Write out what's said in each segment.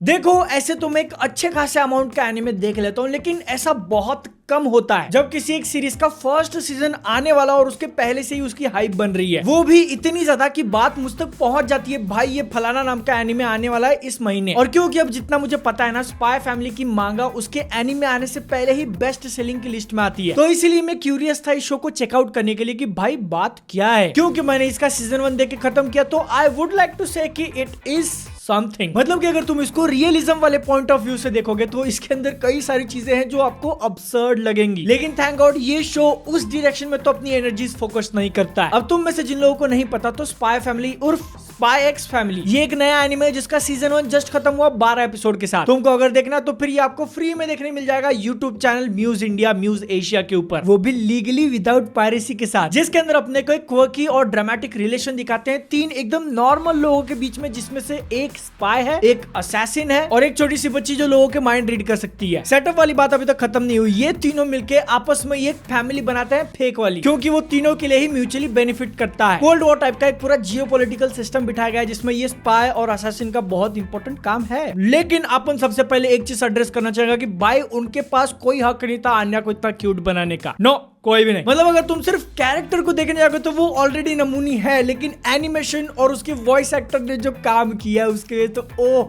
देखो ऐसे तो मैं एक अच्छे खासे अमाउंट का एनिमे देख लेता हूँ, लेकिन ऐसा बहुत कम होता है जब किसी एक सीरीज का फर्स्ट सीजन आने वाला और उसके पहले से ही उसकी हाइप बन रही है, वो भी इतनी ज्यादा कि बात मुझ तक पहुंच जाती है भाई ये फलाना नाम का एनिमे आने वाला है इस महीने। और क्योंकि अब जितना मुझे पता है ना, स्पाई फैमिली की मांगा उसके एनिमे आने से पहले ही बेस्ट सेलिंग की लिस्ट में आती है, तो इसीलिए मैं क्यूरियस था इस शो को चेकआउट करने के लिए कि भाई बात क्या है। क्योंकि मैंने इसका सीजन 1 देख के खत्म किया, तो आई वुड लाइक टू से कि इट इज समथिंग। मतलब कि अगर तुम इसको रियलिज्म वाले पॉइंट ऑफ व्यू से देखोगे तो इसके अंदर कई सारी चीजें हैं जो आपको अब्सर्ड लगेंगी, लेकिन थैंक गॉड ये शो उस डायरेक्शन में तो अपनी एनर्जीज फोकस नहीं करता है। अब तुम में से जिन लोगों को नहीं पता, तो स्पाई फैमिली उर्फ स्पाई एक्स फैमिली ये एक नया एनिमे है जिसका सीजन 1 जस्ट खत्म हुआ 12 एपिसोड के साथ। तुमको अगर देखना तो फिर ये आपको फ्री में देखने मिल जाएगा YouTube channel Muse India Muse Asia के ऊपर, वो भी लीगली विदाउट पायरेसी के साथ, जिसके अंदर अपने को एक क्वर्की और ड्रामेटिक रिलेशन दिखाते हैं तीन एकदम नॉर्मल लोगों के बीच में, जिसमें से एक स्पाई है, एक असैसिन है और एक छोटी सी बच्ची जो लोगों के माइंड रीड कर सकती है। सेटअप वाली बात अभी तक खत्म नहीं हुई, ये तीनों मिलके आपस में एक फैमिली बनाते हैं फेक वाली, क्योंकि वो तीनों के लिए ही म्यूचुअली बेनिफिट करता है। कोल्ड वॉर टाइप का एक पूरा जियोपॉलिटिकल सिस्टम बिठाया गया है जिसमें ये स्पाई और असैसिन का बहुत इंपॉर्टेंट काम है। लेकिन अपन सबसे पहले एक चीज एड्रेस करना चाहेगा कि भाई उनके पास कोई हक नहीं था आन्या को इतना क्यूट बनाने का। नो, कोई भी नहीं। मतलब अगर तुम सिर्फ कैरेक्टर को देखने जाओगे तो वो ऑलरेडी नमूनी है, लेकिन एनिमेशन और उसके वॉइस एक्टर ने जो काम किया है उसके तो ओ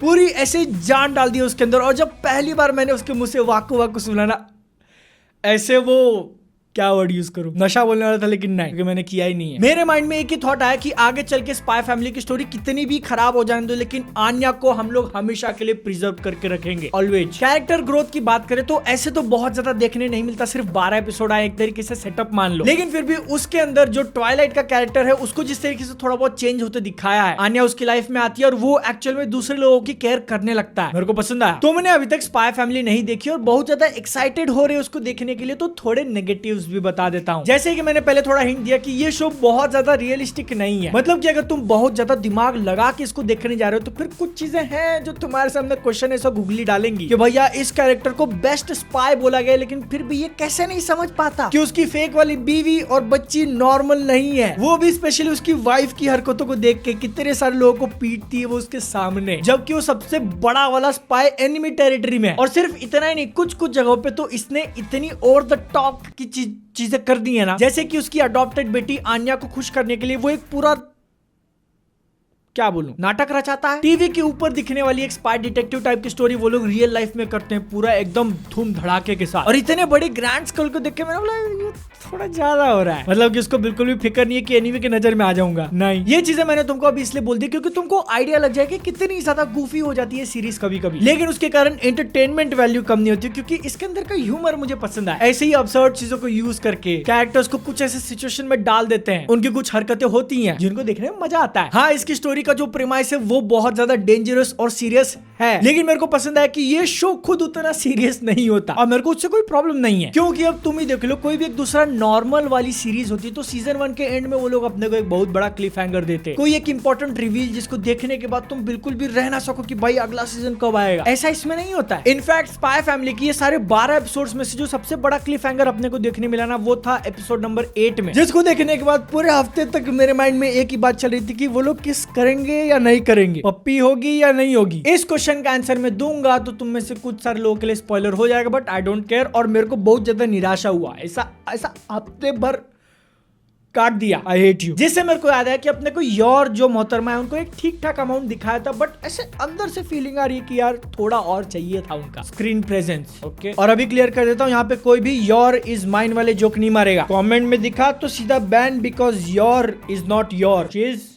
पूरी ऐसे जान डाल दी उसके अंदर। और जब पहली बार मैंने उसके मुंह से वाकू वाकू सुना ना, ऐसे वो क्या वर्ड यूज करूं, नशा बोलने वाला था लेकिन नहीं, क्योंकि मैंने किया ही नहीं है। मेरे माइंड में एक ही थॉट आया कि आगे चल के स्पाई फैमिली की स्टोरी कितनी भी खराब हो जाने दो, लेकिन आन्या को हम लोग हमेशा के लिए प्रिजर्व करके रखेंगे ऑलवेज। कैरेक्टर ग्रोथ की बात करें तो ऐसे तो बहुत ज्यादा देखने नहीं मिलता, सिर्फ 12 एपिसोड आए, एक तरीके से सेटअप मान लो, लेकिन फिर भी उसके अंदर जो ट्वाइलाइट का कैरेक्टर है उसको जिस तरीके से थोड़ा बहुत चेंज होते दिखाया है, आन्या उसकी लाइफ में आती है और वो एक्चुअल में दूसरे लोगों की केयर करने लगता है, मेरे को पसंद आया। तो मैंने अभी तक स्पाई फैमिली नहीं देखी और बहुत ज्यादा एक्साइटेड हो रहे हैं उसको देखने के लिए, तो थोड़े नेगेटिव्स भी बता देता हूं। जैसे कि मैंने पहले थोड़ा हिंट दिया कि ये शो बहुत ज्यादा रियलिस्टिक नहीं है, मतलब कि अगर तुम बहुत ज्यादा दिमाग लगा के इसको देखने जा रहे हो तो फिर कुछ चीजें हैं जो तुम्हारे सामने क्वेश्चन ऐसा गूगली डालेंगी कि भैया इस कैरेक्टर को बेस्ट स्पाई बोला गया, लेकिन फिर भी ये कैसे नहीं समझ पाता कि उसकी फेक वाली बीवी और बच्ची नॉर्मल नहीं है, वो भी स्पेशली उसकी वाइफ की हरकतों को देख के कितने सारे लोगों को पीटती है वो उसके सामने, जबकि वो सबसे बड़ा वाला स्पाई एनिमी टेरिटरी में है। और सिर्फ इतना ही नहीं, कुछ कुछ जगहों पे तो इसने इतनी ओवर द टॉप की चीजें कर दी है ना, जैसे कि उसकी अडॉप्टेड बेटी आन्या को खुश करने के लिए वो एक पूरा क्या बोलूं नाटक रचाता है। टीवी के ऊपर दिखने वाली एक स्पाई डिटेक्टिव टाइप की स्टोरी वो लोग रियल लाइफ में करते हैं, पूरा एकदम धूम धड़ाके के साथ। और इतने बड़े ग्रैंड स्केल को देख के मैंने बोला ये थोड़ा ज्यादा हो रहा है, मतलब कि उसको बिल्कुल भी फिक्र नहीं है कि एनीमे की नजर में आ जाऊंगा, नहीं। ये चीजें मैंने तुमको अभी इसलिए बोल दी क्योंकि तुमको आइडिया लग जाए कि कितनी ज्यादा गूफी हो जाती है सीरीज कभी कभी, लेकिन उसके कारण एंटरटेनमेंट वैल्यू कम नहीं होती, क्योंकि इसके अंदर का ह्यूमर मुझे पसंद है। ऐसे ही अब्सर्ड चीजों को यूज करके कैरेक्टर्स को कुछ ऐसे सिचुएशन में डाल देते हैं, उनकी कुछ हरकतें होती हैं जिनको देखने में मजा आता है। हाँ, इसकी स्टोरी का जो प्रीमाइस है वो बहुत ज्यादा डेंजरस और सीरियस है, लेकिन मेरे को पसंद है कि ये शो खुद उतना सीरियस नहीं होता और मेरे को उससे कोई प्रॉब्लम नहीं है, क्योंकि अब तुम ही देख लो कोई भी एक दूसरा नॉर्मल वाली सीरीज होती तो सीजन 1 के एंड में वो लोग अपने को एक बहुत बड़ा क्लिफ हैंगर देते, कोई एक इंपॉर्टेंट रिवील जिसको देखने के बाद तुम बिल्कुल भी रह ना सको कि भाई अगला सीजन कब आएगा। ऐसा इसमें नहीं होता है। इनफैक्ट स्पाई फैमिली की ये सारे 12 एपिसोड्स में से जो सबसे बड़ा क्लिफ हैंगर अपने को देखने मिला ना, वो था एपिसोड नंबर 8 में, जिसको देखने के बाद पूरे हफ्ते तक मेरे माइंड में एक ही बात चल रही थी कि वो लोग किस करेंगे या नहीं करेंगे, पप्पी होगी या नहीं होगी। इस क्वेश्चन का आंसर मैं दूंगा तो तुम में से कुछ सारे लोगों के लिए स्पॉइलर हो जाएगा, बट आई डोंट केयर। और मेरे को बहुत ज्यादा निराशा हुआ, ऐसा हफ्ते भर काट दिया, आई हेट यू। जिससे मेरे को याद है कि अपने को योर जो मोहतरमा है उनको एक ठीक ठाक अमाउंट दिखाया था, बट ऐसे अंदर से फीलिंग आ रही है कि यार थोड़ा और चाहिए था उनका स्क्रीन प्रेजेंस। ओके, और अभी क्लियर कर देता हूँ, यहाँ पे कोई भी योर इज माइन वाले जोक नहीं मारेगा। कमेंट में दिखा तो सीधा ban, because your is not your चीज।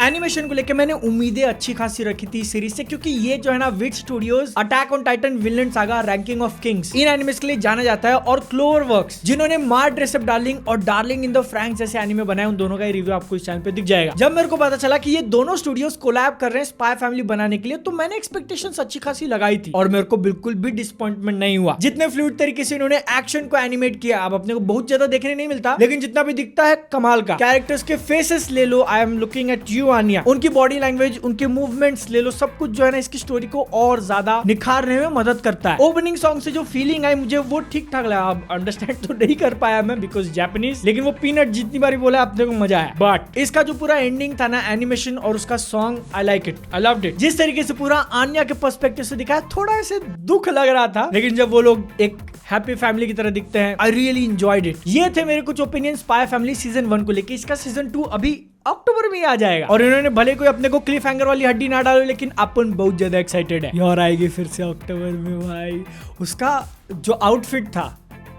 एनिमेशन को लेकर मैंने उम्मीदें अच्छी खासी रखी थी इस सीरीज से, क्योंकि ये जो है ना Wit Studios Attack on Titan Vinland Saga Ranking of Kings in animes के लिए जाना जाता है, और क्लोवरवर्क्स जिन्होंने मार ड्रेस अप डार्लिंग और डार्लिंग इन द फ्रैंक्स जैसे एनिमे बनाए, उन दोनों का रिव्यू आपको इस चैनल पे दिख जाएगा। जब मेरे को पता चला कि ये दोनों स्टूडियोज कोलैब कर रहे हैं स्पाई फैमिली बनाने के लिए, तो मैंने एक्सपेक्टेशंस अच्छी खासी लगाई थी और मेरे को बिल्कुल भी डिसअपॉइंटमेंट नहीं हुआ। जितने फ्लूइड तरीके से इन्होंने एक्शन को एनिमेट किया, अब अपने को बहुत ज्यादा देखने नहीं मिलता, लेकिन जितना भी दिखता है कमाल का। कैरेक्टर्स के फेसेस ले लो, I am looking at you जीजू आन्या, उनकी बॉडी लैंग्वेज, उनके मूवमेंट्स ले लो, सब कुछ जो है ना इसकी स्टोरी को और ज्यादा निखारने में मदद करता है। ओपनिंग सॉन्ग से जो फीलिंग आई मुझे वो ठीक ठाक लगा। अब अंडरस्टैंड तो नहीं कर पाया मैं बिकॉज जापानीज, लेकिन वो पीनट जितनी बारी बोला अपने को मजा आया। बट इसका जो पूरा एंडिंग था ना, एनिमेशन और उसका song, I like it, I loved it. जिस तरीके से पूरा आन्या के पर्सपेक्टिव से दिखाया, थोड़ा ऐसे दुख लग रहा था, लेकिन जब वो लोग एक हैप्पी फैमिली की तरह दिखते हैं, आई रियली एंजॉयड इट। ये थे मेरे कुछ ओपिनियन स्पाई फैमिली सीजन 1 को लेके। इसका सीजन 2 अभी अक्टूबर में आ जाएगा और इन्होंने भले कोई अपने को क्लिफ हैंगर वाली हड्डी ना डालो, लेकिन अपन बहुत ज्यादा एक्साइटेड है यार। आएगी फिर से अक्टूबर में भाई। उसका जो आउटफिट था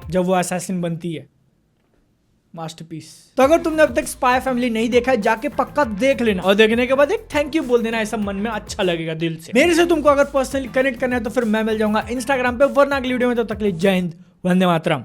जब वो असैसिन बनती है, मास्टरपीस। तो अगर तुमने अब तक स्पाई फैमिली नहीं देखा है, जाके पक्का देख लेना और देखने के बाद एक थैंक यू बोल देना, ऐसा मन में अच्छा लगेगा दिल से। मेरे से तुमको अगर पर्सनली कनेक्ट करना है तो फिर मैं मिल जाऊंगा इंस्टाग्राम पे, वरना अगली वीडियो में। तब तक के लिए जय हिंद, वंदे मातरम।